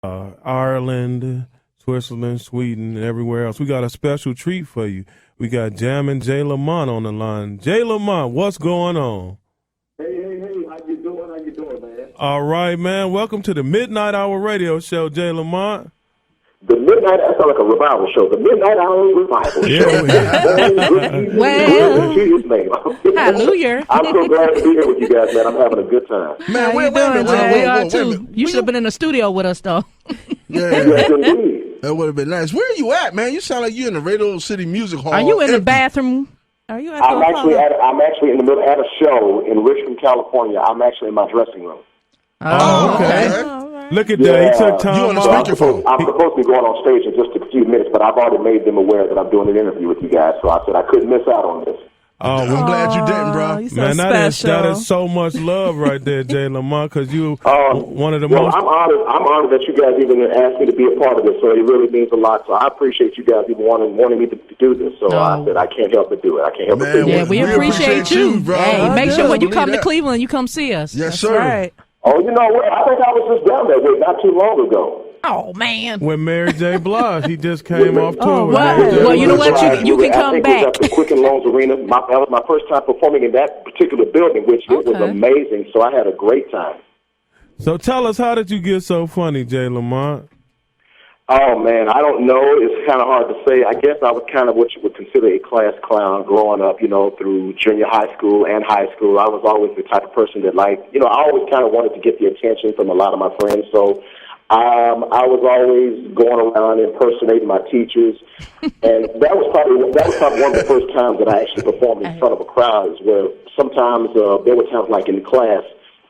Ireland, Switzerland, Sweden, and everywhere else. We got a special treat for you. We got Jammin J. Lamont on the line. J. Lamont, what's going on? Hey, how you doing, man? All right, man. Welcome to the Midnight Hour Radio Show, J. Lamont. The Midnight, that sounds like a revival show. The Midnight Hour Revival Show. Well, hallelujah. I'm so glad to be here with you guys, man. I'm having a good time. Man, wait a minute. We are too. You should have been in the studio with us, though. Yes, indeed. That would have been nice. Where are you at, man? You sound like you're in the Radio City Music Hall. Are you in the bathroom? Are you at I'm actually in the middle at a show in Richmond, California. I'm actually in my dressing room. Oh, okay. Look at that. He took time. You on the speakerphone. I'm supposed to be going on stage in just a few minutes, but I've already made them aware that I'm doing an interview with you guys, so I said I couldn't miss out on this. Oh, I'm glad you didn't, bro. Man, that is so much love right there, Jay Lamont, because you one of the most. I'm honored that you guys even asked me to be a part of this, so it really means a lot. So I appreciate you guys even wanting me to do this. So I said I can't help but do it. I can't help but do it. Yeah, we appreciate you, bro. Hey, make sure when you come to Cleveland, you come see us. Yes, sir. Right. Oh, you know what? I think I was just down that way not too long ago. Oh, man. When Mary J. Blige, he just came off tour. Oh, with wow. Mary J. Well, you know Blige. what? You can come back. I think it was at the Quicken Loans Arena. That was my first time performing in that particular building, which it was amazing. So I had a great time. So tell us, how did you get so funny, Jay Lamont? Oh, man, I don't know. It's kind of hard to say. I guess I was kind of what you would consider a class clown growing up, through junior high school and high school. I was always the type of person that, I always kind of wanted to get the attention from a lot of my friends. So I was always going around impersonating my teachers. And that was probably one of the first times that I actually performed in front of a crowd, is where sometimes there were times like in class,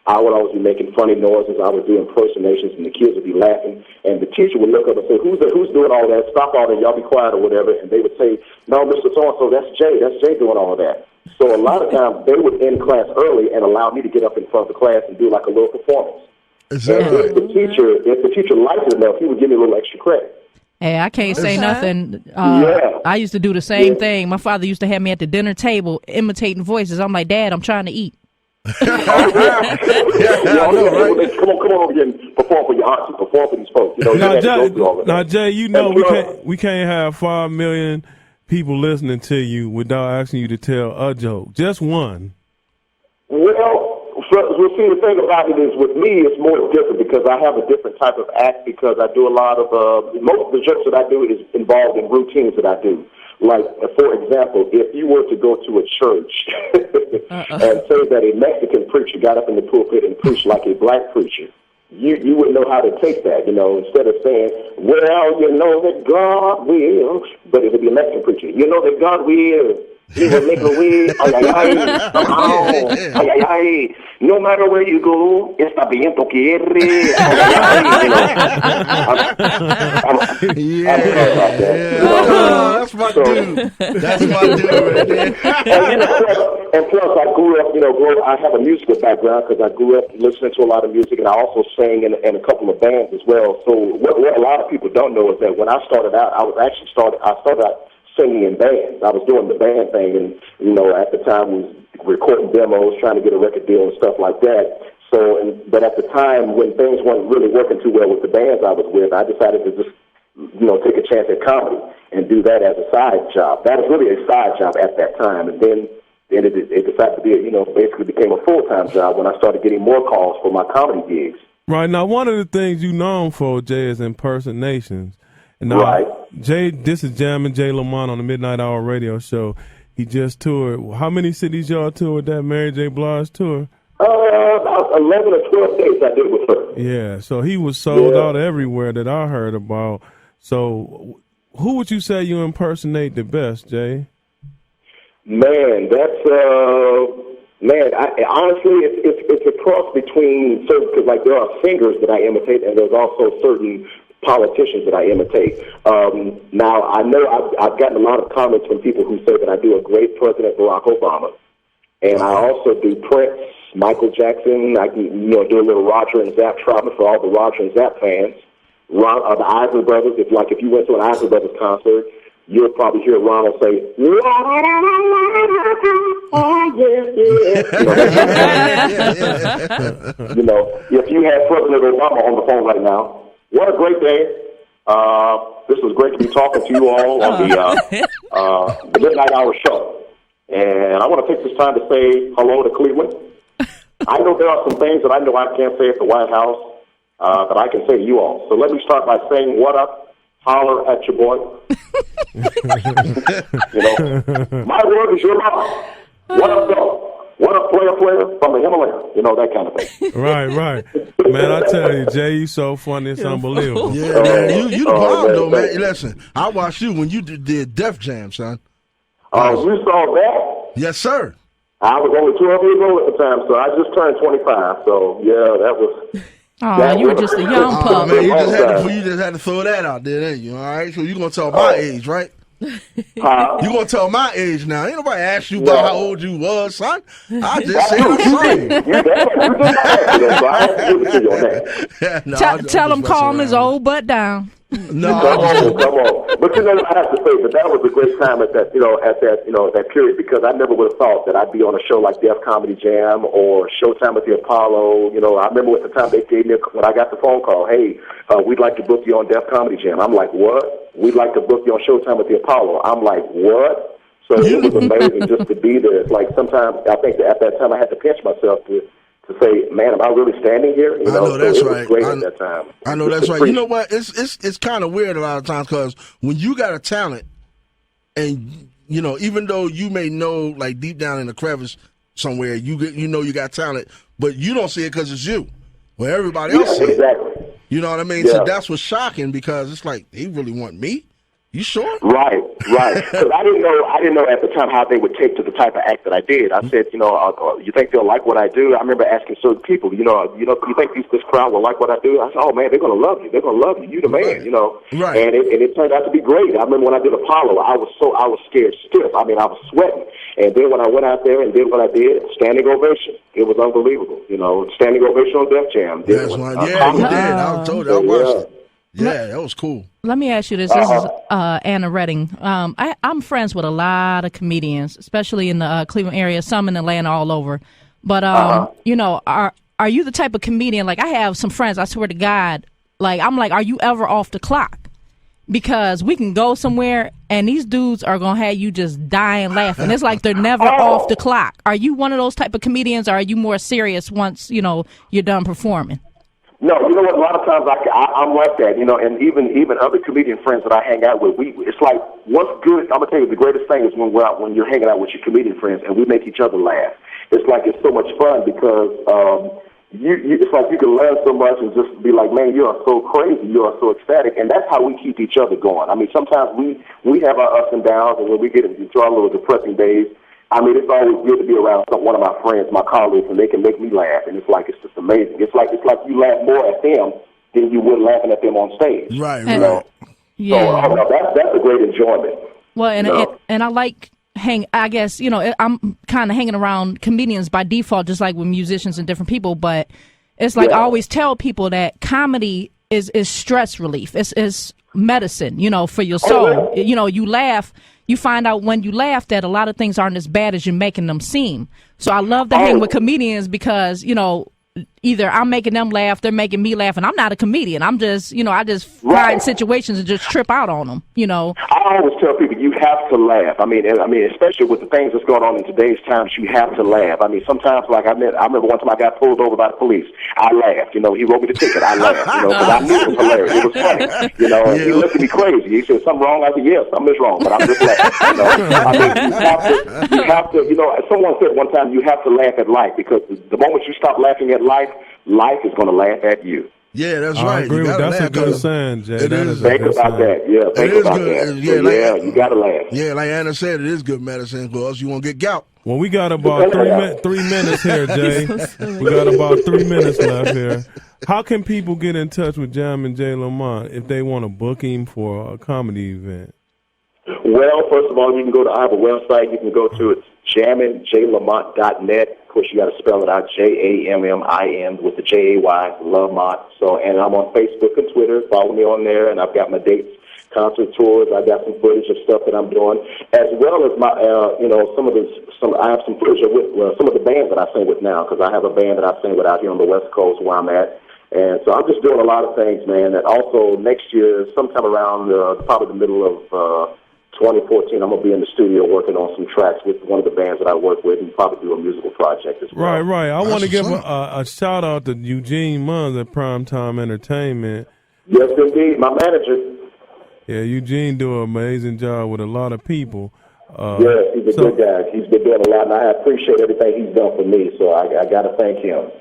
I would always be making funny noises. I would do impersonations, and the kids would be laughing. And the teacher would look up and say, "Who's doing all that? Stop all that! Y'all be quiet," or whatever. And they would say, "No, Mr. So-and-so, that's Jay. That's Jay doing all of that." So a lot of times they would end class early and allow me to get up in front of the class and do like a little performance. Exactly. And if the teacher liked it enough, he would give me a little extra credit. Hey, I can't say nothing. I used to do the same thing. My father used to have me at the dinner table imitating voices. I'm like, "Dad, I'm trying to eat." Come on over here and perform for your auntie, perform for these folks. Now, Jay, we can't have 5 million people listening to you without asking you to tell a joke, just one. Well, see, the thing about it is, with me, it's more different because I have a different type of act, because I do a lot of most of the jokes that I do is involved in routines that I do. Like, for example, if you were to go to a church and say that a Mexican preacher got up in the pulpit and preached like a black preacher, you wouldn't know how to take that, instead of saying, "Well, you know that God will," but it would be a Mexican preacher. "You know that God will. He will make a way. Ay, ay, ay. Ay, ay, ay. No matter where you go, está bien to quiere." That's my dude. That's my dude right there. And plus, I grew up, I have a musical background because I grew up listening to a lot of music, and I also sang in a couple of bands as well. So what a lot of people don't know is that when I started out, I started out singing in bands. I was doing the band thing, and at the time we was recording demos, trying to get a record deal and stuff like that. So, but at the time when things weren't really working too well with the bands I was with, I decided to just take a chance at comedy and do that as a side job. That was really a side job at that time, and then it decided to be basically became a full-time job when I started getting more calls for my comedy gigs. Right. Now, one of the things you're known for, Jay, is impersonations. And right. Jay, this is Jammin J. Lamont on the Midnight Hour Radio Show. He just toured. How many cities y'all toured that Mary J. Blige tour? About 11 or 12 days I did with her. Yeah, so he was sold out everywhere that I heard about. So who would you say you impersonate the best, Jay? Man, that's honestly, it's a cross between certain, because there are singers that I imitate, and there's also certain politicians that I imitate. Now, I know I've gotten a lot of comments from people who say that I do a great President Barack Obama, and I also do Prince, Michael Jackson. I can do a little Roger and Zapp Troutman for all the Roger and Zapp fans. The Isley Brothers. If you went to an Isley Brothers concert, you'll probably hear Ronald say, "Oh yeah." If you had President Obama on the phone right now, What a great day. This was great to be talking to you all on the Midnight Hour show. And I want to take this time to say hello to Cleveland. I know there are some things that I know I can't say at the White House that I can say to you all. So let me start by saying, what up? Holler at your boy. My word is your mouth. What up, though? What up, player from the Himalaya? That kind of thing. Right. Man, I tell you, Jay, you so funny, it's unbelievable. Yeah, man, you the bomb, though, man. Listen, I watched you when you did Def Jam, son. Oh, you saw that? Yes, sir. I was only 12 years old at the time, so I just turned 25. So, yeah, that was... Oh, you were just a young pup. Man, you just had to throw that out there, didn't you? All right, so you're going to tell my age, right? You're going to tell my age now. Ain't nobody asked you about how old you was, son. I just said I'm sorry. Tell him calm his old butt down. No, come on. But I have to say, but that was a great time at that, that period, because I never would have thought that I'd be on a show like Def Comedy Jam or Showtime at the Apollo. I remember at the time they gave me when I got the phone call, hey, we'd like to book you on Def Comedy Jam. I'm like, what? We'd like to book you on Showtime at the Apollo. I'm like, what? So it was amazing just to be there. It's like sometimes I think that at that time I had to pinch myself to say, man, am I really standing here? I know that's right. Great at that time. I know that's right. You know what? It's kind of weird a lot of times, because when you got a talent, and even though you may know, like deep down in the crevice somewhere, you know you got talent, but you don't see it because it's you. Well, everybody else sees it. Exactly. You know what I mean? Yeah. So that's what's shocking, because it's like, they really want me? You sure? Right. Because I didn't know at the time how they would take to the type of act that I did. I said, you think they'll like what I do? I remember asking certain people, you think this crowd will like what I do? I said, oh man, they're gonna love you. They're gonna love you. You the man, Right. And it turned out to be great. I remember when I did Apollo, I was scared stiff. I mean, I was sweating. And then when I went out there and did what I did, standing ovation. It was unbelievable. Standing ovation on Def Jam. That's right. Yeah, you did. I told you. I watched it. Yeah, that was cool. Let me ask you this. This is Anna Redding. I'm friends with a lot of comedians, especially in the Cleveland area, some in Atlanta, all over. But, are you the type of comedian, like I have some friends, I swear to God, like I'm like, are you ever off the clock? Because we can go somewhere and these dudes are going to have you just dying laughing. It's like they're never off the clock. Are you one of those type of comedians, or are you more serious once, you're done performing? No, you know what? A lot of times I'm like that, and even other comedian friends that I hang out with, it's like, what's good? I'm gonna tell you, the greatest thing is when you're hanging out with your comedian friends and we make each other laugh. It's like it's so much fun because it's like you can learn so much and just be like, man, you are so crazy, you are so ecstatic, and that's how we keep each other going. I mean, sometimes we have our ups and downs, and when we get into our little depressing days, I mean, it's always good to be around one of my friends, my colleagues, and they can make me laugh. And it's just amazing. It's like you laugh more at them than you would laughing at them on stage. Right. Yeah. So that's a great enjoyment. Well, and I like I guess, I'm kind of hanging around comedians by default, just like with musicians and different people. But it's like I always tell people that comedy is stress relief. It's medicine, for your soul. You laugh. You find out when you laugh that a lot of things aren't as bad as you're making them seem. So I love to hang with comedians because, either I'm making them laugh, they're making me laugh, and I'm not a comedian. I'm just, I just find situations and just trip out on them, I always tell people you have to laugh. I mean, especially with the things that's going on in today's times, you have to laugh. I mean, sometimes, like I remember one time I got pulled over by the police. I laughed. He wrote me the ticket. I laughed, because I knew it was hilarious. It was funny, and he looked at me crazy. He said, something wrong? I said, yes, something is wrong, but I'm just laughing. I mean, you have to, someone said one time, you have to laugh at life, because the moment you stop laughing at life is going to laugh at you. Yeah, that's right. I agree with that's a good saying, Jay. Think about that. Yeah, think about that. Yeah, you got to laugh. Yeah, like Anna said, it is good medicine, because you won't get gout. Well, we got about 3 minutes here, Jay. We got about 3 minutes left here. How can people get in touch with Jammin J. Lamont if they want to book him for a comedy event? Well, first of all, you can go to I have a website. You can go to it's jamminjlamont.net. Of course, you got to spell it out, Jammin with the Jay, Lamont. So, and I'm on Facebook and Twitter. Follow me on there, and I've got my dates, concert tours. I got some footage of stuff that I'm doing, as well as my, I have some footage with some of the bands that I sing with now, because I have a band that I sing with out here on the West Coast where I'm at. And so I'm just doing a lot of things, man. And also next year, sometime around probably the middle of 2014, I'm going to be in the studio working on some tracks with one of the bands that I work with and probably do a musical project as well. Right. I want to give a shout out to Eugene Munns at Primetime Entertainment. Yes, indeed. My manager. Yeah, Eugene do an amazing job with a lot of people. Yes, he's a good guy. He's been doing a lot, and I appreciate everything he's done for me, so I got to thank him.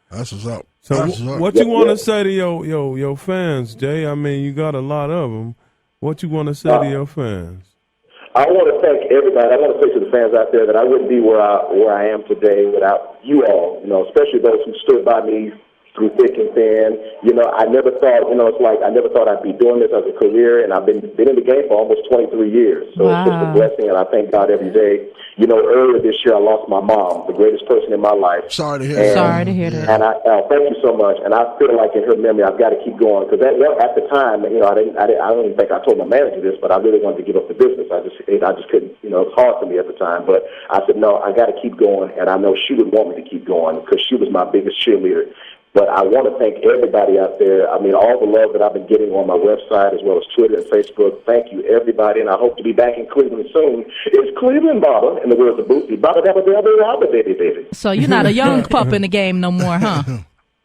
That's what's up. So what you want to say to your fans, Jay? I mean, you got a lot of them. What you want to say to your fans? I want to thank everybody. I want to say to the fans out there that I wouldn't be where I am today without you all, especially those who stood by me through thick and thin. I never thought, it's like I never thought I'd be doing this as a career, and I've been in the game for almost 23 years. So It's just a blessing, and I thank God every day. Earlier this year I lost my mom, the greatest person in my life. Sorry to hear that. Sorry to hear that. And I thank you so much. And I feel like in her memory, I've got to keep going because at the time, I don't even think I told my manager this, but I really wanted to give up the business. I just couldn't. It was hard for me at the time, but I said no, I got to keep going, and I know she would want me to keep going because she was my biggest cheerleader. But I want to thank everybody out there. I mean, all the love that I've been getting on my website as well as Twitter and Facebook. Thank you, everybody, and I hope to be back in Cleveland soon. It's Cleveland, Baba, in the words of Bootsy. Baba, dabba, dabba, dabba, baby, baby. So you're not a young pup in the game no more, huh?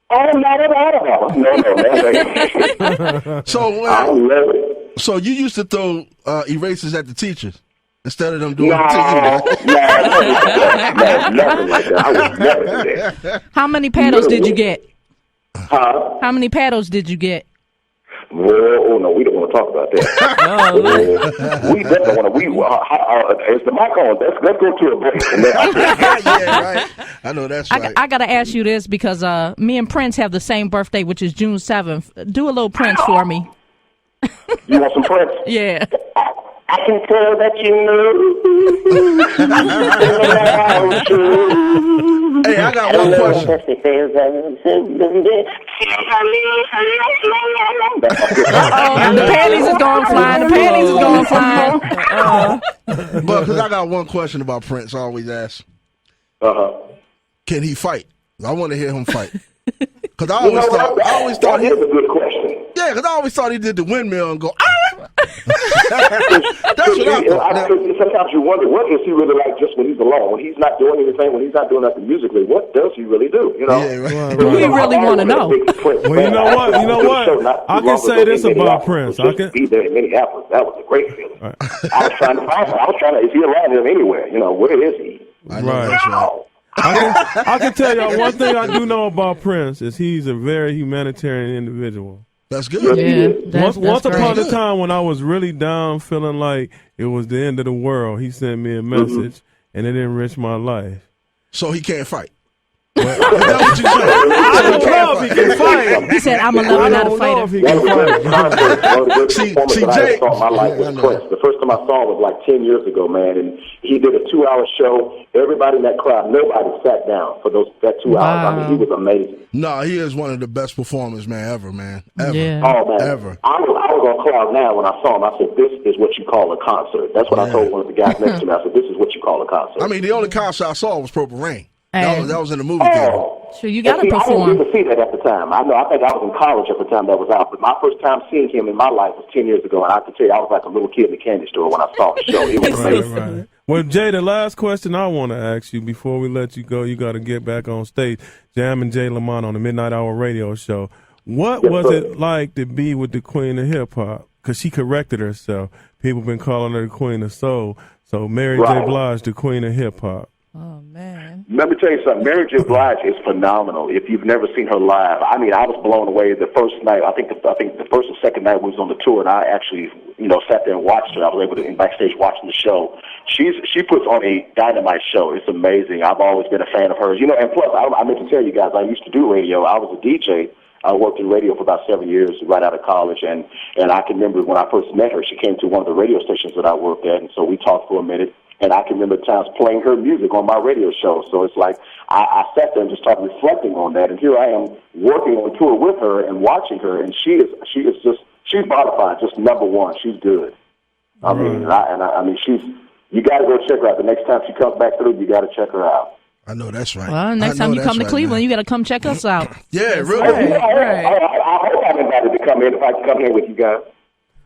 Oh, not at all. No, man. So, I love it. So you used to throw erasers at the teachers instead of them doing No, it to you. nothing like that. I would never do that. How many paddles did you get? Huh? How many paddles did you get? Well, no, we don't want to talk about that. We definitely want to. Is the mic on? Let's go to a break. Yeah, right. I know that's right. I got to ask you this because me and Prince have the same birthday, which is June 7th. Do a little Prince for me. You want some Prince? Yeah. I can tell that you know. Hey, I got one question. The panties is going flying. The panties is going flying. But because I got one question about Prince, I always ask. Can he fight? I want to hear him fight. Because I always thought he was a good question. Yeah, because I always thought he did the windmill and go, That's what I thought. Sometimes you wonder, what is he really like just when he's alone? When he's not doing anything, when he's not doing nothing musically, what does he really do? Yeah, right. We really want to know. Well, you know what? I can say this about Prince. I can be there in Minneapolis. That was a great feeling. Right. I was trying to find him. Is he around him anywhere? Where is he? Right. That's right. I can tell y'all one thing I do know about Prince is he's a very humanitarian individual. That's good. Yeah, once upon a time when I was really down, feeling like it was the end of the world, he sent me a message, and it enriched my life. So he can't fight. Well, is that what you said? I don't know if he can fight. He said, "I'm a lover, not a fighter." See, Jay, my life was Prince. The first time I saw him was like 10 years ago, man, and he did a 2-hour show. Everybody in that crowd, nobody sat down for that 2 hours. I mean, he was amazing. No, he is one of the best performers, man, ever, man. Ever. Yeah. Oh, man. Ever. I was on cloud now when I saw him. I said, this is what you call a concert. That's what I told one of the guys next to me. I said, this is what you call a concert. I mean, the only concert I saw was Purple Rain. That was in the movie theater. Sure, you got to perform. I didn't get to see that at the time. I think I was in college at the time that was out. But my first time seeing him in my life was 10 years ago, and I can tell you, I was like a little kid in the candy store when I saw the show. It was amazing. Right. Well, Jay, the last question I want to ask you before we let you go, you got to get back on stage. Jammin Jay Lamont on the Midnight Hour radio show. What was it like to be with the Queen of Hip Hop? Because she corrected herself. People been calling her the Queen of Soul. So Mary J. Blige, the Queen of Hip Hop. Oh, man. Let me tell you something. Mary J. Blige is phenomenal. If you've never seen her live, I mean, I was blown away the first night. I think the first or second night we was on the tour, and I actually, sat there and watched her. I was able to backstage watching the show. She puts on a dynamite show. It's amazing. I've always been a fan of hers. And plus, I meant to tell you guys, I used to do radio. I was a DJ. I worked in radio for about 7 years right out of college, and I can remember when I first met her, she came to one of the radio stations that I worked at, and so we talked for a minute. And I can remember times playing her music on my radio show. So it's like I sat there and just started reflecting on that. And here I am working on tour with her and watching her. And she's bona fide, just number one. She's good. I mean, you got to go check her out. The next time she comes back through, you got to check her out. I know that's right. Well, next time you come to Cleveland, you got to come check us out. Yeah, really. I hope I'm invited to come in if I can come here with you guys.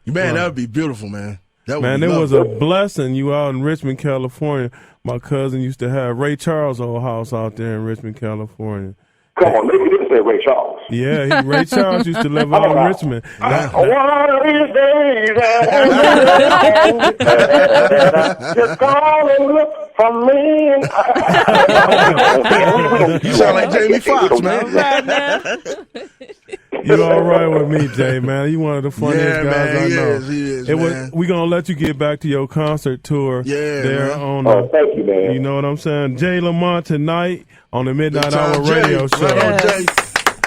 Man, that would be beautiful, man. That would Man, be it was lovely. a blessing you out in Richmond, California. My cousin used to have Ray Charles' old house out there in Richmond, California. Come on, you didn't say Ray Charles. Yeah, Ray Charles used to live out in Richmond. One of these days, just call and look for me. You sound like Jamie Foxx, man. Right, man. You all right with me, Jay, man. You one of the funniest guys man, I know. He is, man. We going to let you get back to your concert tour there man. on Oh, thank you, man. you know what I'm saying? Jay Lamont tonight on the Midnight Hour Jay. radio show. Right on, Jay.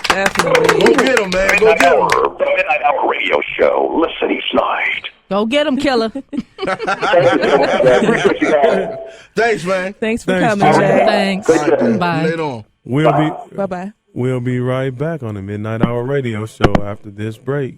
Definitely. Go get him, man. Go get him. The Midnight Hour Radio Show. Listen each night. Go get him, killer. Thank you so much, man. Appreciate you guys. Thanks, man. Thanks for Thanks, coming, Jay. Jay. Thanks. All right, man. Bye. Later on. We'll Bye-bye. be right back on the Midnight Hour radio show after this break.